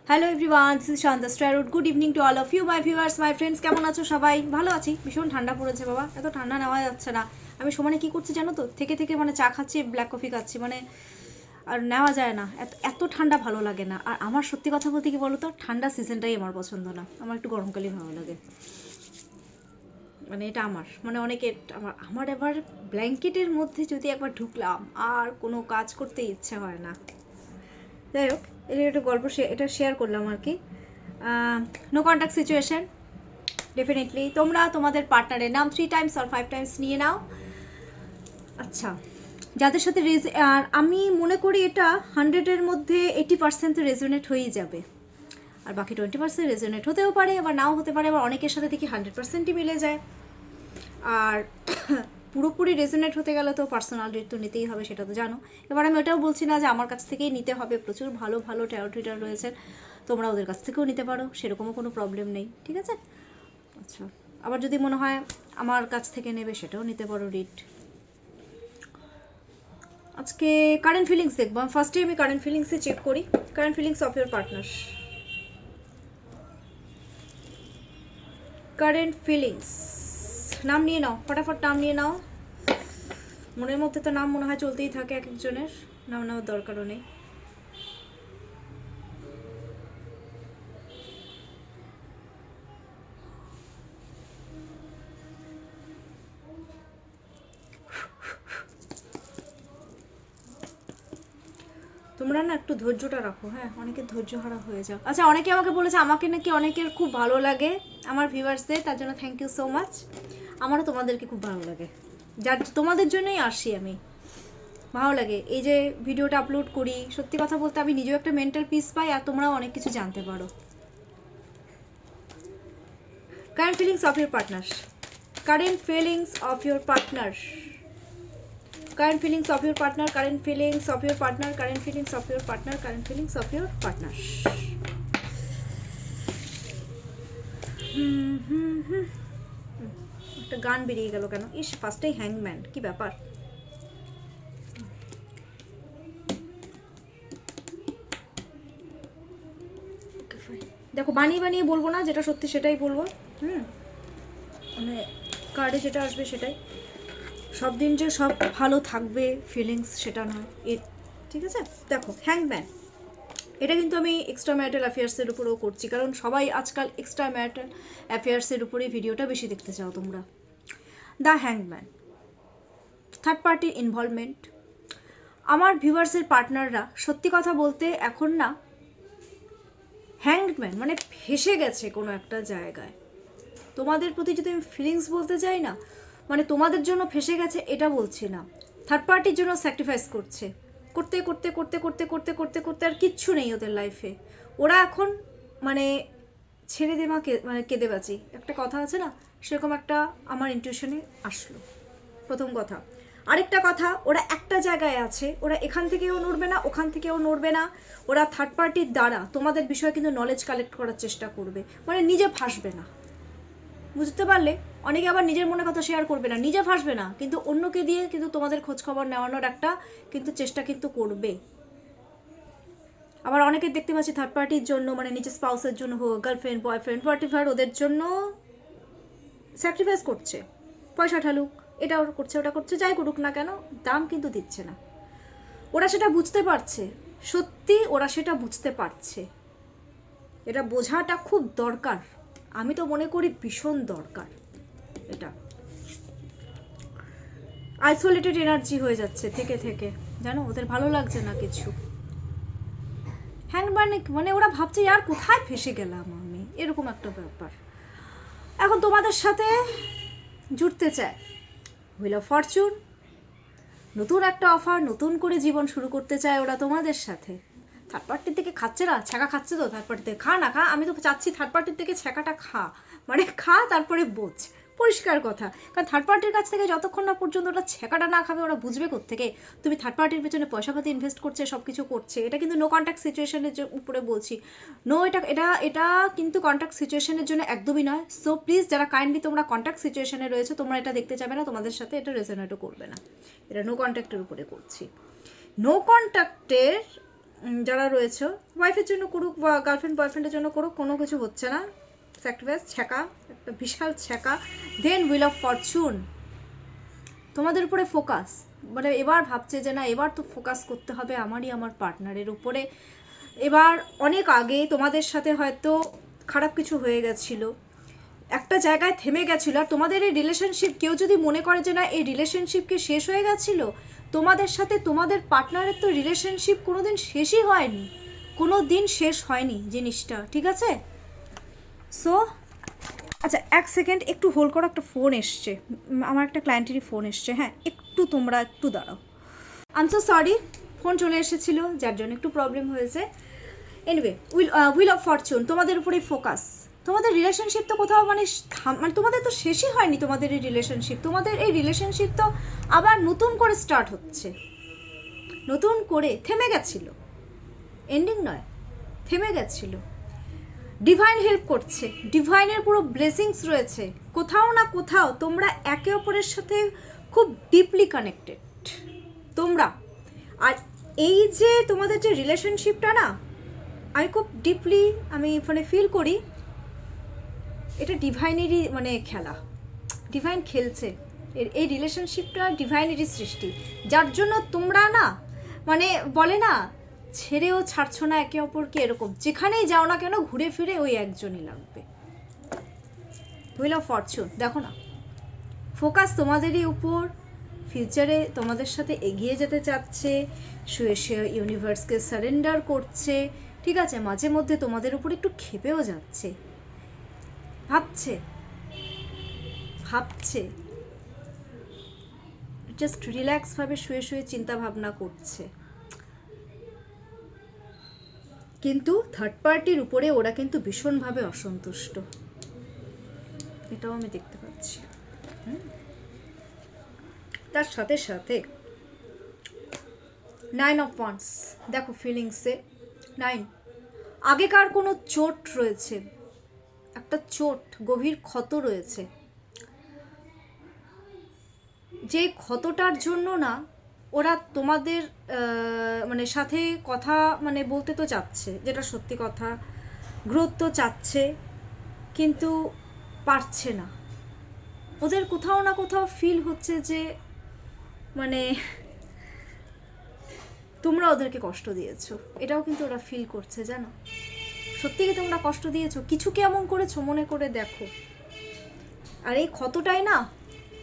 Hello everyone, this is Shanta Starwood. Good evening to all of you my viewers, my friends. কেমন আছো সবাই? ভালো আছি। ভীষণ ঠান্ডা পড়েছে বাবা, এত ঠান্ডা নেওয়া যাচ্ছে না। আমি সমানে কি করছি জানো তো, থেকে থেকে মানে চা খাচ্ছি, ব্ল্যাক কফি খাচ্ছি, মানে আর নেওয়া যায় না। এত এত ঠান্ডা ভালো লাগে না। আর আমার সত্যি কথা বলতে কি বলো তো, ঠান্ডা সিজনটাই আমার পছন্দ না। আমার একটু গরমকালই ভালো লাগে। মানে এটা আমার মানে অনেকে আমার আমার এবার ব্ল্যাঙ্কেটের মধ্যে যদি একবার ঢুকলাম আর কোনো কাজ করতে ইচ্ছে হয় না। যাই হোক, এটা একটা গল্প এটা শেয়ার করলাম আর কি। নো কন্ট্যাক্ট সিচুয়েশন, ডেফিনেটলি তোমরা তোমাদের পার্টনারের নাম 3 টাইমস আর 5 টাইমস নিয়ে নাও। আচ্ছা, যাদের সাথে আর আমি মনে করি এটা 100-এর মধ্যে 80% রেজোনেট হয়েই যাবে, আর বাকি 20% রেজোনেট হতেও পারে, আবার নাও হতে পারে। আবার অনেকের সাথে দেখি 100%ই মিলে যায়। আর পুরোপুরি রেজোনেট হতে গেলে তো পার্সোনালিটি তো নিতেই হবে, সেটা তো জানো। এবার আমি ওটাও বলছি না যে আমার কাছ থেকেই নিতে হবে, প্রচুর ভালো ভালো ট্যারো রিডার রয়েছেন, তোমরা ওদের কাছ থেকেও নিতে পারো, সেরকমও কোনো প্রবলেম নেই, ঠিক আছে? আচ্ছা, আবার যদি মনে হয় আমার কাছ থেকে নেবে, সেটাও নিতে পারো রিড। আজকে কারেন্ট ফিলিংস দেখবো। ফার্স্টে আমি কারেন্ট ফিলিংসে চেক করি। Current feelings of your partner, current feelings. নাম নিয়ে নাও, ফটাফট নাম নিয়ে নাও। মনের মধ্যে তো নাম মনে হয় চলতেই থাকে এক একজনের, নাম নেওয়ার দরকারও নেই। তোমরা না একটু ধৈর্যটা রাখো, হ্যাঁ, অনেকে ধৈর্য হারা হয়ে যাও। আচ্ছা, অনেকে আমাকে বলেছে আমাকে নাকি অনেকের খুব ভালো লাগে, আমার ভিউয়ার্সদের, তার জন্য থ্যাংক ইউ সো মাচ। আমারও তোমাদেরকে খুব ভালো লাগে, যার তোমাদের জন্যই আসি আমি। ভালো লাগে এই যে ভিডিওটা আপলোড করি, সত্যি কথা বলতে আমি নিজেও একটা মেন্টাল পিস পাই, আর তোমরাও অনেক কিছু জানতে পারো। Current feelings of your partner, current feelings of your partner, current feelings of your partner, current feelings of your partner, current feelings of your partner, current feelings of your partner. একটা গান বেরিয়ে গেল কেন? ইস, ফার্স্টেই হ্যাংম্যান, কি ব্যাপার? দেখো, বানিয়ে বানিয়ে বলবো না, যেটা সত্যি সেটাই বলবো। মানে কার্ডে যেটা আসবে সেটাই। সব দিন যে সব ভালো থাকবে ফিলিংস, সেটা নয় ঠিক আছে? দেখো, হ্যাংম্যান, এটা কিন্তু আমি এক্সট্রা ম্যারিটাল অ্যাফেয়ার্সের উপরেও করছি, কারণ সবাই আজকাল এক্সট্রা ম্যারিটাল অ্যাফেয়ার্সের উপরে ভিডিওটা বেশি দেখতে চাও তোমরা। দ্য হ্যাংম্যান, থার্ড পার্টির ইনভলভমেন্ট। আমার ভিউয়ার্সের পার্টনাররা সত্যি কথা বলতে এখন না হ্যাংম্যান মানে ফেসে গেছে কোনো একটা জায়গায়। তোমাদের প্রতি যদি আমি ফিলিংস বলতে চাই না, মানে তোমাদের জন্য ফেসে গেছে এটা বলছি না, থার্ড পার্টির জন্য স্যাক্রিফাইস করছে, করতে করতে করতে করতে করতে করতে করতে আর কিচ্ছু নেই ওদের লাইফে। ওরা এখন মানে ছেড়ে দে মা, মানে কেঁদে বাঁচি, একটা কথা আছে না, সেরকম একটা আমার ইনটিউশনে আসলো, প্রথম কথা। আরেকটা কথা, ওরা একটা জায়গায় আছে, ওরা এখান থেকেও নড়বে না, ওখান থেকেও নড়বে না। ওরা থার্ড পার্টির দ্বারা তোমাদের বিষয়ে কিন্তু নলেজ কালেক্ট করার চেষ্টা করবে, মানে নিজে ফাঁসবে না, বুঝতে পারলে? অনেকে আবার নিজের মনে কথা শেয়ার করবে না, নিজে ফাঁসবে না, কিন্তু অন্যকে দিয়ে কিন্তু তোমাদের খোঁজ খবর নেওয়ানোর একটা কিন্তু চেষ্টা কিন্তু করবে। আবার অনেকে দেখতে পাচ্ছি থার্ড পার্টির জন্য, মানে নিজের স্পাউসের জন্য হোক, গার্লফ্রেন্ড বয়ফ্রেন্ড হোয়াটএভার, ওদের জন্য স্যাক্রিফাইস করছে, পয়সা ঢালুক, এটা করছে ওটা করছে, যাই করুক না কেন, দাম কিন্তু দিচ্ছে না। ওরা সেটা বুঝতে পারছে, সত্যি ওরা সেটা বুঝতে পারছে। এটা বোঝাটা খুব দরকার, আমি তো মনে করি ভীষণ দরকার এটা। আইসোলেটেড এনার্জি হয়ে যাচ্ছে থেকে থেকে, জানো, ওদের ভালো লাগছে না কিছু। হ্যাংম্যান মানে ওরা ভাবছে আর কোথায় ফেসে গেলাম আমি, এরকম একটা ব্যাপার। এখন তোমাদের সাথে জুড়তে চায়, হুইল অফ ফরচুন, নতুন একটা অফার, নতুন করে জীবন শুরু করতে চায় ওরা তোমাদের সাথে। থার্ড পার্টির থেকে খাচ্ছে না, ছ্যাঁকা খাচ্ছে তো থার্ড পার্টি থেকে, খা না খা, আমি তো চাচ্ছি থার্ড পার্টির থেকে ছ্যাঁকাটা খা, মানে খা তারপরে বোঝ, পরিষ্কার কথা। কারণ থার্ড পার্টির কাছ থেকে যতক্ষণ না পর্যন্ত ওরা ছ্যাঁকাটা না খাবে, ওরা বুঝবে কোত্থেকে তুমি থার্ড পার্টির পেছনে পয়সাপাতি ইনভেস্ট করছে, সব কিছু করছে। এটা কিন্তু নো কন্ট্যাক্ট সিচুয়েশনের উপরে বলছি, নো, এটা এটা এটা কিন্তু কন্ট্যাক্ট সিচুয়েশনের জন্য একদমই নয়। সো প্লিজ, যারা কাইন্ডলি তোমরা কন্ট্যাক্ট সিচুয়েশনে রয়েছে, তোমরা এটা দেখতে যাবে না, তোমাদের সাথে এটা রেজোনেটও করবে না। এটা নো কন্ট্যাক্টের উপরে করছি। নো কন্ট্যাক্টের যারা রয়েছে, ওয়াইফের জন্য করুক বা গার্লফ্রেন্ড বয়ফ্রেন্ডের জন্য করুক, কোনো কিছু হচ্ছে না, স্যাক্রিফাইস ছ্যাঁকা, একটা বিশাল ছ্যাঁকা। দেন হুইল অফ ফরচুন তোমাদের উপরে ফোকাস, মানে এবার ভাবছে যে না এবার তো ফোকাস করতে হবে আমারই আমার পার্টনারের উপরে। এবার অনেক আগে তোমাদের সাথে হয়তো খারাপ কিছু হয়ে গেছিলো, একটা জায়গায় থেমে গেছিলো, আর তোমাদের এই রিলেশনশিপ কেউ যদি মনে করে যে না এই রিলেশনশিপকে শেষ হয়ে গেছিলো, তোমাদের সাথে তোমাদের পার্টনারের তো রিলেশনশিপ কোনো দিন শেষই হয়নি, কোনো দিন শেষ হয়নি জিনিসটা, ঠিক আছে? সো আচ্ছা এক সেকেন্ড একটু হোল্ড করো, একটা ফোন এসছে, আমার একটা ক্লায়েন্টেরই ফোন এসছে, হ্যাঁ একটু তোমরা একটু দাঁড়াও। I am so sorry, phone চলে এসেছিলো যার জন্য একটু প্রবলেম হয়েছে। এনিওয়ে, হুইল অফ ফরচুন তোমাদের উপরেই ফোকাস। তোমাদের রিলেশনশিপ তো কোথাও মানে মানে তোমাদের তো শেষই হয়নি তোমাদের এই রিলেশনশিপ, তোমাদের এই রিলেশনশিপ তো আবার নতুন করে স্টার্ট হচ্ছে, নতুন করে থেমে গেছিলো, এন্ডিং নয়, থেমে গেছিলো। ডিভাইন হেল্প করছে, ডিভাইনের পুরো ব্লেসিংস রয়েছে, কোথাও না কোথাও তোমরা একে অপরের সাথে খুব ডিপলি কানেক্টেড তোমরা। আর এই যে তোমাদের যে রিলেশনশিপটা না, আমি খুব ডিপলি আমি মানে ফিল করি এটা ডিভাইনেরই মানে খেলা, ডিভাইন খেলছে এই রিলেশনশিপটা, ডিভাইনেরই সৃষ্টি, যার জন্য তোমরা না মানে বলে না ছেড়েও ছাড়ছো না একে অপরকে, এরকম যেখানেই যাও না কেন ঘুরে ফিরে ওই একজনই লাগবে। হুইল অফ ফরচুন দেখো না, ফোকাস তোমাদেরই উপর, ফিউচারে তোমাদের সাথে এগিয়ে যেতে চাচ্ছে, শুয়ে শুয়ে ইউনিভার্সকে সারেন্ডার করছে, ঠিক আছে? মাঝে মধ্যে তোমাদের উপর একটু ক্ষেপেও যাচ্ছে, ভাবছে ভাবছে জাস্ট রিল্যাক্সভাবে শুয়ে শুয়ে চিন্তা ভাবনা করছে, কিন্তু থার্ড পার্টির উপরে ওরা কিন্তু ভীষণভাবে অসন্তুষ্ট, এটাও আমি দেখতে পাচ্ছি। তার সাথে সাথে 9 অফ ওয়ান্ডস দেখো ফিলিংসে 9, আগেকার কোনো চোট রয়েছে, একটা চোট, গভীর ক্ষত রয়েছে, যে ক্ষতটার জন্য না ওরা তোমাদের মানে সাথে কথা মানে বলতে তো চাচ্ছে, যেটা সত্যি কথা, গ্রোথ তো চাচ্ছে, কিন্তু পারছে না। ওদের কোথাও না কোথাও ফিল হচ্ছে যে মানে তোমরা ওদেরকে কষ্ট দিয়েছো, এটাও কিন্তু ওরা ফিল করছে, জানো? সত্যি কি তোমরা কষ্ট দিয়েছো, কিছু কি এমন করেছো মনে করে দেখো। আর এই ক্ষতটাই না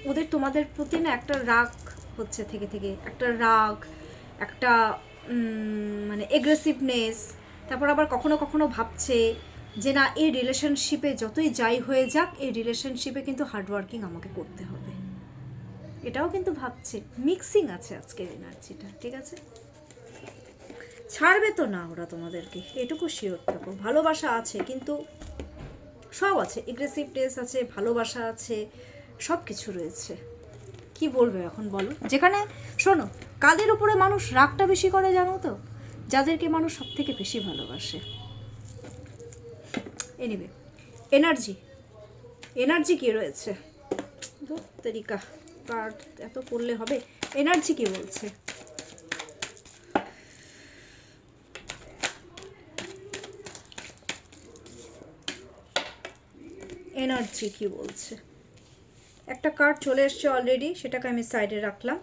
ওদের তোমাদের প্রতি না একটা রাগ হচ্ছে, থেকে থেকে একটা রাগ, একটা মানে এগ্রেসিভনেস। তারপর আবার কখনো কখনো ভাবছে যে না এই রিলেশনশিপে যতই যাই হয়ে যাক, এই রিলেশনশিপে কিন্তু হার্ডওয়ার্কিং আমাকে করতে হবে, এটাও কিন্তু ভাবছে। মিক্সিং আছে আজকের এনার্জিটা, ঠিক আছে? ছাড়বে তো না ওরা তোমাদেরকে, এটুকু শিওর থাকো। ভালোবাসা আছে, কিন্তু সব আছে, এগ্রেসিভনেস আছে, ভালোবাসা আছে, সব কিছু রয়েছে। কি বলবে এখন বলো? যেখানে শোনো, কাদের উপরে মানুষ রাগটা বেশি করে জানো তো? যাদেরকে মানুষ সব থেকে বেশি ভালোবাসে। এনিওয়ে, এনার্জি, এনার্জি কি রয়েছে? তরিকা কার্ড এত করলে হবে? এনার্জি কি বলছে? এনার্জি কি বলছে? একটা কার্ড চলে এসছে অলরেডি, সেটাকে আমি সাইডে রাখলাম।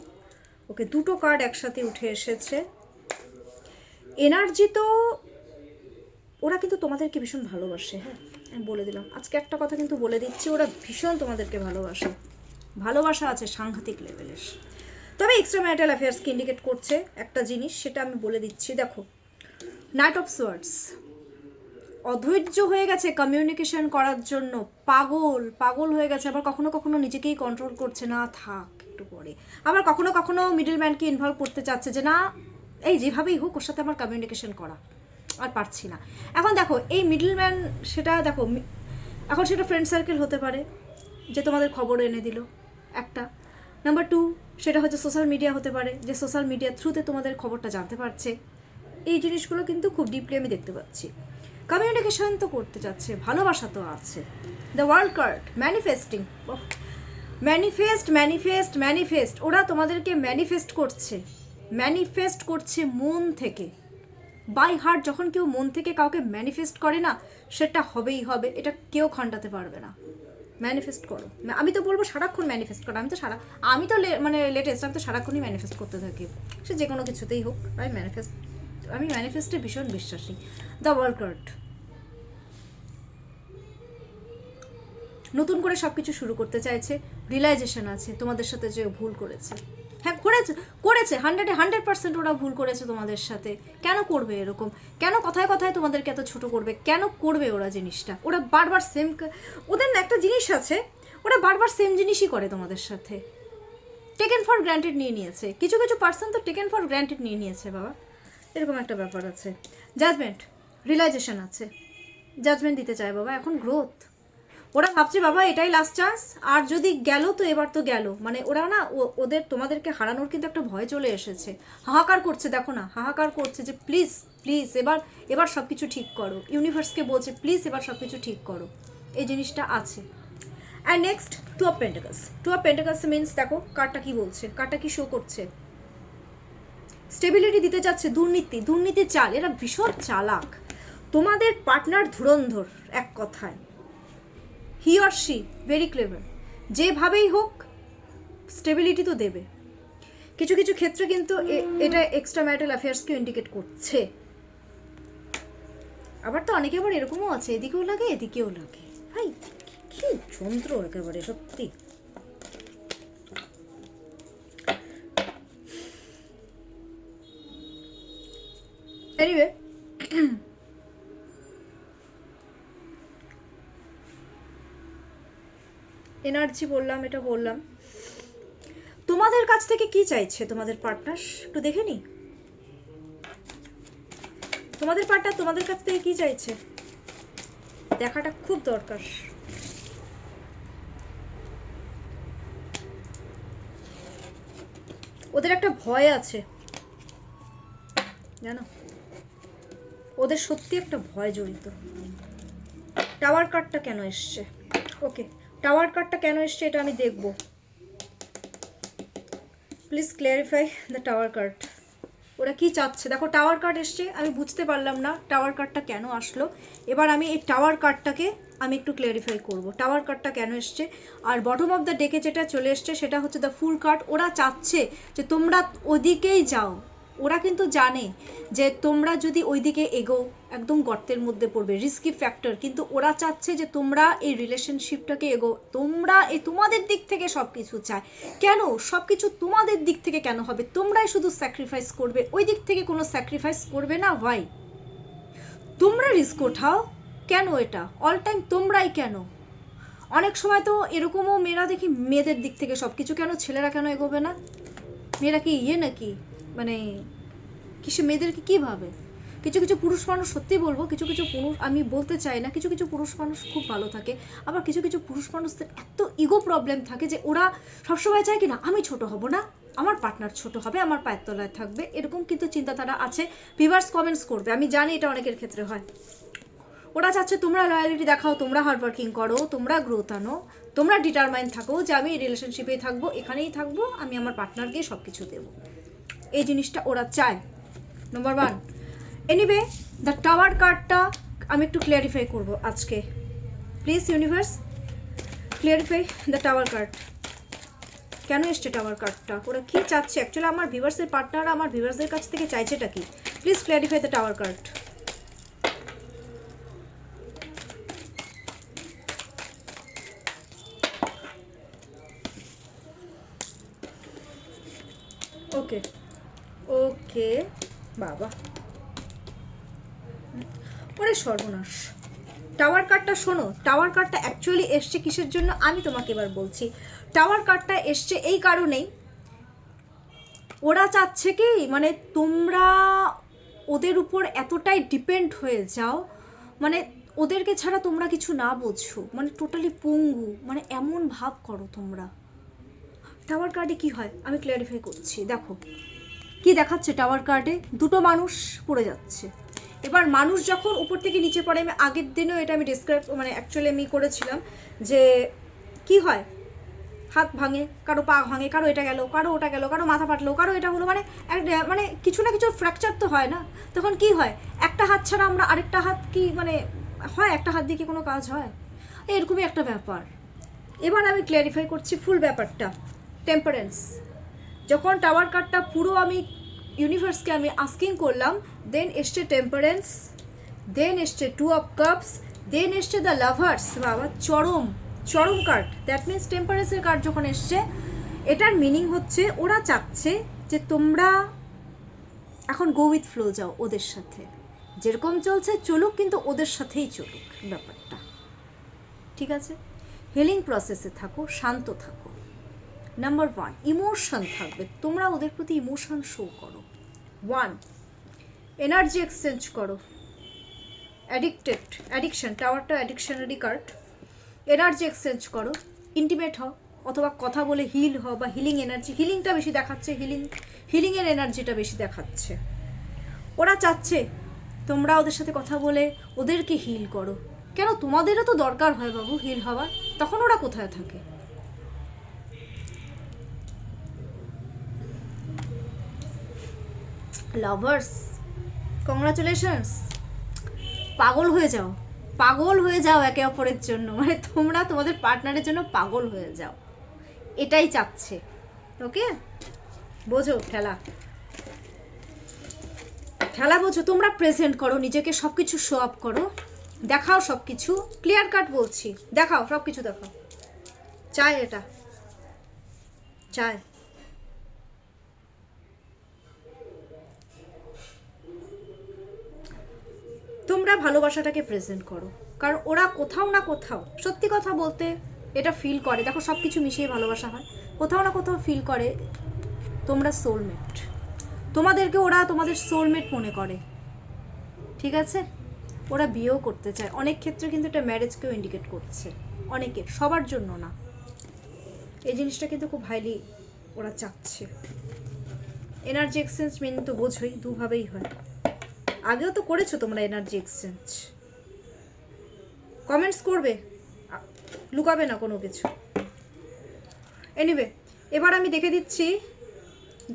ওকে, দুটো কার্ড একসাথে উঠে এসেছে। এনার্জি তো ওরা কিন্তু তোমাদেরকে ভীষণ ভালোবাসে, হ্যাঁ আমি বলে দিলাম আজকে একটা কথা কিন্তু বলে দিচ্ছি, ওরা ভীষণ তোমাদেরকে ভালোবাসে, ভালোবাসা আছে সাংঘাতিক লেভেলের। তবে এক্সট্রা ম্যারিটাল অ্যাফেয়ার্সকে ইন্ডিকেট করছে একটা জিনিস, সেটা আমি বলে দিচ্ছি। দেখো, নাইট অফ সোয়ার্ডস, অধৈর্য হয়ে গেছে কমিউনিকেশন করার জন্য, পাগল পাগল হয়ে গেছে, আবার কখনো কখনো নিজেকেই কন্ট্রোল করছে না, থাক একটু পরে, আবার কখনো কখনো মিডল ম্যানকে ইনভলভ করতে চাচ্ছে যে না এই যেভাবেই হোক ওর সাথে আমার কমিউনিকেশন করা, আর পারছি না। এখন দেখো এই মিডল ম্যান, সেটা দেখো এখন সেটা ফ্রেন্ড সার্কেল হতে পারে যে তোমাদের খবর এনে দিল একটা, নাম্বার 2 সেটা হচ্ছে সোশ্যাল মিডিয়া হতে পারে, যে সোশ্যাল মিডিয়ার থ্রুতে তোমাদের খবরটা জানতে পারছে। এই জিনিসগুলো কিন্তু খুব ডিপলি আমি দেখতে পাচ্ছি। কমিউনিকেশন তো করতে চাচ্ছে, ভালোবাসা তো আছে। The world card, manifesting, manifest manifest manifest, ওরা তোমাদেরকে ম্যানিফেস্ট করছে, ম্যানিফেস্ট করছে মন থেকে, বাই হার্ট যখন কেউ মন থেকে কাউকে ম্যানিফেস্ট করে না, সেটা হবেই হবে, এটা কেউ খণ্ডাতে পারবে না। ম্যানিফেস্ট করো, আমি তো বলবো সারাক্ষণ ম্যানিফেস্ট করো। আমি তো মানে লেটেস্ট, আমি তো সারাক্ষণই ম্যানিফেস্ট করতে থাকি, সে যে কোনো কিছুতেই হোক। আমি ম্যানিফেস্টে ভীষণ বিশ্বাসী। দ্য ওয়ার্ল্ড কার্ড, নতুন করে সব কিছু শুরু করতে চাইছে, রিয়েলাইজেশন আছে তোমাদের সাথে যে ভুল করেছে। হ্যাঁ, করেছে 100% ওরা ভুল করেছে তোমাদের সাথে। কেন করবে এরকম? কেন কথায় কথায় তোমাদেরকে এত ছোট করবে? কেন করবে ওরা জিনিসটা? ওরা বারবার সেম, ওদের না একটা জিনিস আছে, ওরা বারবার সেম জিনিসই করে তোমাদের সাথে। টেকেন ফর গ্র্যান্টেড নিয়ে নিয়েছে, কিছু কিছু পার্সন তো টেকেন ফর গ্র্যান্টেড নিয়ে নিয়েছে বাবা, এরকম একটা ব্যাপার আছে। জাজমেন্ট, রিয়েলাইজেশন আছে, জাজমেন্ট দিতে চায় বাবা, এখন গ্রোথ। ওরা ভাবছে বাবা এটাই লাস্ট চান্স, আর যদি গেল তো এবার তো গেল। মানে ওরা না ওদের তোমাদেরকে হারানোর কিন্তু একটা ভয় চলে এসেছে। হাহাকার করছে, দেখো না, হাহাকার করছে যে প্লিজ প্লিজ এবার সব কিছু ঠিক করো। ইউনিভার্সকে বলছে প্লিজ এবার সব কিছু ঠিক করো, এই জিনিসটা আছে। And next, two of pentacles. Two of pentacles means দেখো কার্ডটা কি বলছে, কার্ডটা কি শো করছে। স্টেবিলিটি দিতে চাচ্ছে, দুর্নীতি চাল, এরা ভীষণ চালাক। তোমাদের পার্টনার ধুরন্ধর, এক কথায় he or she very clever. যেভাবেই হোক স্টেবিলিটি তো দেবে। কিছু কিছু ক্ষেত্রে কিন্তু এটা এক্সট্রা ম্যারিটাল অ্যাফেয়ার্সকে ইন্ডিকেট করছে। আবার তো অনেকে আবার এরকমও আছে, এদিকেও লাগে এদিকেও লাগে। ভাই কি যন্ত্র একেবারে, সত্যি। এনিওয়ে, এনার্জি বললাম, এটা বললাম। তোমাদের কাছ থেকে কি চাইছে তোমাদের পার্টনার, একটু দেখে নি। তোমাদের পার্টনার তোমাদের কাছ থেকে কি চাইছে দেখাটা খুব দরকার। ওদের একটা ভয় আছে জানো, ওদের সত্যি একটা ভয় জড়িত। টাওয়ার কার্ডটা কেন এসছে? ওকে, টাওয়ার কার্ডটা কেন এসছে এটা আমি দেখব। Please clarify the tower card. ওরা কি চাচ্ছে? দেখো টাওয়ার কার্ড এসছে, আমি বুঝতে পারলাম না টাওয়ার কার্ডটা কেন আসলো। এবার আমি এই টাওয়ার কার্ডটাকে আমি একটু ক্লিয়ারিফাই করব, টাওয়ার কার্ডটা কেন এসছে। আর বটম অফ দ্য ডেকে যেটা চলে এসছে সেটা হচ্ছে দ্য ফুল কার্ড। ওরা চাচ্ছে যে তোমরা ওদিকেই যাও। ওরা কিন্তু জানে যে তোমরা যদি ওইদিকে এগো একদম গর্তের মধ্যে পড়বে, রিস্কি ফ্যাক্টর। কিন্তু ওরা চাচ্ছে যে তোমরা এই রিলেশনশিপটাকে এগো, তোমরা তোমাদের দিক থেকে সব কিছু চায়। কেন সব কিছু তোমাদের দিক থেকে কেন হবে? তোমরাই শুধু স্যাক্রিফাইস করবে, ওই দিক থেকে কোনো স্যাক্রিফাইস করবে না। ভাই তোমরা রিস্ক ওঠাও কেন? এটা অল টাইম তোমরাই কেন? অনেক সময় তো এরকমও মেয়েরা দেখি মেয়েদের দিক থেকে সব কিছু, কেন ছেলেরা কেন এগোবে না? মেয়েরা কি নাকি, মানে কিসে মেয়েদেরকে কী ভাবে? কিছু কিছু পুরুষ মানুষ, সত্যি বলবো, কিছু কিছু পুরুষ, আমি বলতে চাই না, কিছু কিছু পুরুষ মানুষ খুব ভালো থাকে। আবার কিছু কিছু পুরুষ মানুষদের এত ইগো প্রবলেম থাকে যে ওরা সবসময় চায় কি না আমি ছোট হব না, আমার পার্টনার ছোট হবে, আমার পায়ের তলায় থাকবে, এরকম কিন্তু চিন্তাধারা আছে। ভিউয়ার্স কমেন্টস করবে, আমি জানি এটা অনেকের ক্ষেত্রে হয়। ওরা চাচ্ছে তোমরা লয়ালিটি দেখাও, তোমরা হার্ডওয়ার্কিং করো, তোমরা গ্রোথ আনো, তোমরা ডিটারমাইন থাকো যে আমি রিলেশনশিপেই থাকবো, এখানেই থাকবো, আমি আমার পার্টনারকে সব কিছু দেবো। এই জিনিসটা ওরা চায়, নম্বর 1। এনিওয়ে, দ্য টাওয়ার কার্ডটা আমি একটু ক্লিয়ারিফাই করব আজকে। Please universe clarify the tower card. কেন এসছে টাওয়ার কার্ডটা? ওরা কী চাচ্ছে অ্যাকচুয়ালি? আমার ভিউয়ার্সের পার্টনার আমার ভিউয়ার্সদের কাছ থেকে চাইছেটা কি? Please clarify the tower card. Okay okay বাবা, ওরে সর্বনাশ। টাওয়ার কার্ডটা শোনো, টাওয়ার কার্ডটা অ্যাকচুয়ালি এসছে কিসের জন্য আমি তোমাকে এবার বলছি। টাওয়ার কার্ডটা এসছে এই কারণেই, ওরা চাচ্ছে কি মানে তোমরা ওদের উপর এতটাই ডিপেন্ড হয়ে যাও, মানে ওদেরকে ছাড়া তোমরা কিছু না বোঝো, মানে টোটালি পঙ্গু, মানে এমন ভাব করো তোমরা। টাওয়ার কার্ডে কি হয় আমি ক্লিয়ারিফাই করছি। দেখো কি দেখাচ্ছে টাওয়ার কার্ডে, দুটো মানুষ পড়ে যাচ্ছে। এবার মানুষ যখন উপর থেকে নিচে পড়ে, আমি আগের দিনও এটা আমি ডিসক্রাইব মানে অ্যাকচুয়ালি আমি করেছিলাম যে কি হয়, হাত ভাঙে, কারো পা ভাঙে, কারো এটা গেল, কারো ওটা গেল, কারো মাথা ফাটলো, কারো এটা হলো, মানে মানে কিছু না কিছু ফ্র্যাকচার তো হয় না। তখন কি হয়, একটা হাত ছাড়া আমরা আরেকটা হাত কি মানে হয়, একটা হাত দিয়ে কি কোনো কাজ হয়? এরকমই একটা ব্যাপার। এবার আমি ক্ল্যারিফাই করছি ফুল ব্যাপারটা। টেম্পারেন্স, যখন টাওয়ার কার্ডটা পুরো আমি ইউনিভার্সকে আমি আস্কিং করলাম, দেন এসছে টেম্পারেন্স, দেন এসছে 2 অফ কাপস, দেন এসছে দ্য লাভার্স। বাবা, চরম চরম কার্ড। দ্যাট মিনস টেম্পারেন্সের কার্ড যখন এসছে, এটার মিনিং হচ্ছে ওরা চাচ্ছে যে তোমরা এখন গো উইথ ফ্লো যাও, ওদের সাথে যেরকম চলছে চলুক, কিন্তু ওদের সাথেই চলুক ব্যাপারটা, ঠিক আছে? হিলিং প্রসেসে থাকো, শান্ত থাকো। নাম্বার 1, ইমোশন থাকবে, তোমরা ওদের প্রতি ইমোশন শো করো। 1, এনার্জি এক্সচেঞ্জ করো। অ্যাডিকশন, টাওয়ারটা অ্যাডিকশনারি কার্ড। এনার্জি এক্সচেঞ্জ করো, ইন্টিমেট হও, অথবা কথা বলে হিল হও, বা হিলিং এনার্জি, হিলিংটা বেশি দেখাচ্ছে, হিলিংয়ের এনার্জিটা বেশি দেখাচ্ছে। ওরা চাচ্ছে তোমরা ওদের সাথে কথা বলে ওদেরকে হিল করো। কেন, তোমাদেরও তো দরকার হয় বাবু হিল হওয়ার, তখন ওরা কোথায় থাকে? লাভার্স, কংগ্রাচুলেশনস, পাগল হয়ে যাও, পাগল হয়ে যাও একে অপরের জন্য, মানে তোমরা তোমাদের পার্টনারের জন্য পাগল হয়ে যাও, এটাই চাচ্ছে। ওকে, বোঝো ঠেলা, ঠেলা বোঝো। তোমরা প্রেজেন্ট করো, নিজেকে সব কিছু শো আপ করো, দেখাও সব কিছু। ক্লিয়ার কাট বলছি, দেখাও সব কিছু, দেখাও। চায় এটা, চায়। তোমরা ভালোবাসাটাকে প্রেজেন্ট করো, কারণ ওরা কোথাও না কোথাও, সত্যি কথা বলতে এটা ফিল করে, দেখো সব কিছু মিশিয়ে ভালোবাসা হয়, কোথাও না কোথাও ফিল করে তোমরা সোলমেট, তোমাদেরকে ওরা তোমাদের সোলমেট মনে করে, ঠিক আছে? ওরা বিয়েও করতে চায়, অনেক ক্ষেত্রে কিন্তু এটা ম্যারেজকেও ইন্ডিকেট করছে, অনেকের, সবার জন্য না। এই জিনিসটা কিন্তু খুব হাইলি ওরা চাচ্ছে। এনার্জি এক্সচেঞ্জ মেন তো বোঝোই, দুভাবেই হয়, আগেও তো করেছো তোমরা এনার্জি এক্সচেঞ্জ। কমেন্টস করবে, লুকাবে না কোনো কিছু। এনিওয়ে, এবার আমি দেখে দিচ্ছি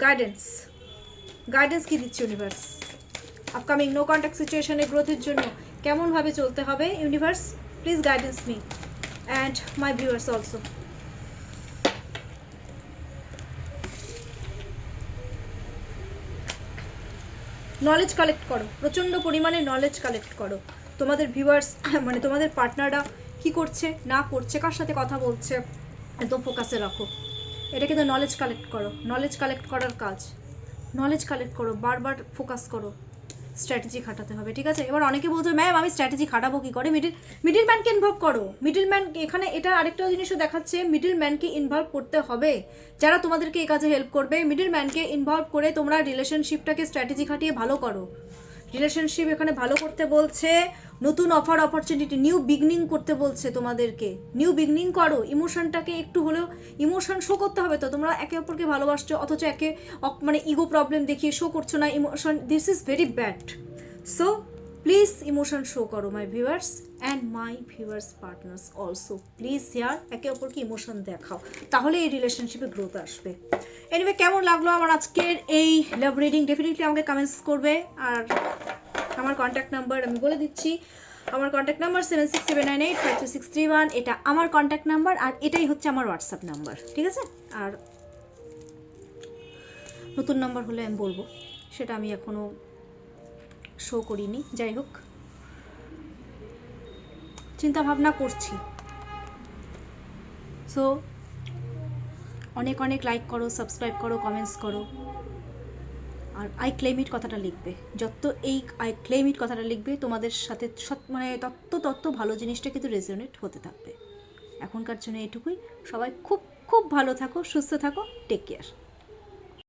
গাইডেন্স কি দিচ্ছে ইউনিভার্স আপকামিং নো কন্ট্যাক্ট সিচুয়েশনে গ্রোথের জন্য কেমনভাবে চলতে হবে। Universe please guidance me and my viewers also. Knowledge collect করো, প্রচণ্ড পরিমাণে নলেজ কালেক্ট করো। তোমাদের ভিউয়ার্স মানে তোমাদের পার্টনাররা কী করছে না করছে, কার সাথে কথা বলছে, একদম ফোকাসে রাখো। এটা কিন্তু নলেজ কালেক্ট করো, নলেজ কালেক্ট করার কাজ, নলেজ কালেক্ট করো, বারবার ফোকাস করো, স্ট্র্যাটেজি খাটাতে হবে, ঠিক আছে? এবার অনেকে বলছো ম্যাম আমি স্ট্র্যাটেজি খাটাবো কী করে? মিডিল ম্যানকে ইনভলভ করো। মিডিল ম্যান এখানে এটা আরেকটা জিনিসও দেখাচ্ছে, মিডিল ম্যানকে ইনভলভ করতে হবে, যারা তোমাদেরকে এই কাজে হেল্প করবে। মিডিল ম্যানকে ইনভলভ করে তোমরা রিলেশনশিপটাকে স্ট্র্যাটেজি খাটিয়ে ভালো করো। রিলেশনশিপ এখানে ভালো করতে বলছে, নতুন অপরচুনিটি, নিউ বিগনিং করতে বলছে তোমাদেরকে। নিউ বিগনিং করো, ইমোশনটাকে একটু হলেও ইমোশন শো করতে হবে। তো তোমরা একে অপরকে ভালোবাসছো, অথচ মানে ইগো প্রবলেম দেখিয়ে শো করছো না emotion, this is very bad. So please emotion show করো my viewers and my viewers partners also, please hear একে অপরকে ইমোশন দেখাও, তাহলে এই রিলেশনশিপে গ্রোথ আসবে। এনিওয়ে, কেমন লাগলো আমার আজকের এই লাভ রিডিং ডেফিনেটলি আমাকে কমেন্টস করবে। আর আমার কন্ট্যাক্ট নাম্বার আমি বলে দিচ্ছি, আমার কন্ট্যাক্ট নাম্বার 7679852631, এটা আমার কন্ট্যাক্ট নাম্বার, আর এটাই হচ্ছে আমার হোয়াটসঅ্যাপ নাম্বার, ঠিক আছে? আর নতুন নাম্বার হলে আমি বলবো, সেটা আমি এখনও শো করিনি। যাই হোক, চিন্তা ভাবনা করছি। সো অনেক অনেক লাইক করো, সাবস্ক্রাইব করো, কমেন্টস করো, আর আই ক্লেম ইট কথাটা লিখবে। যত এই আই ক্লেম ইট কথাটা লিখবে, তোমাদের সাথে মানে তত ভালো জিনিসটা কিন্তু রেজোনেট হতে থাকবে। এখনকার জন্য এটুকুই। সবাই খুব খুব ভালো থাকো, সুস্থ থাকো, টেক কেয়ার।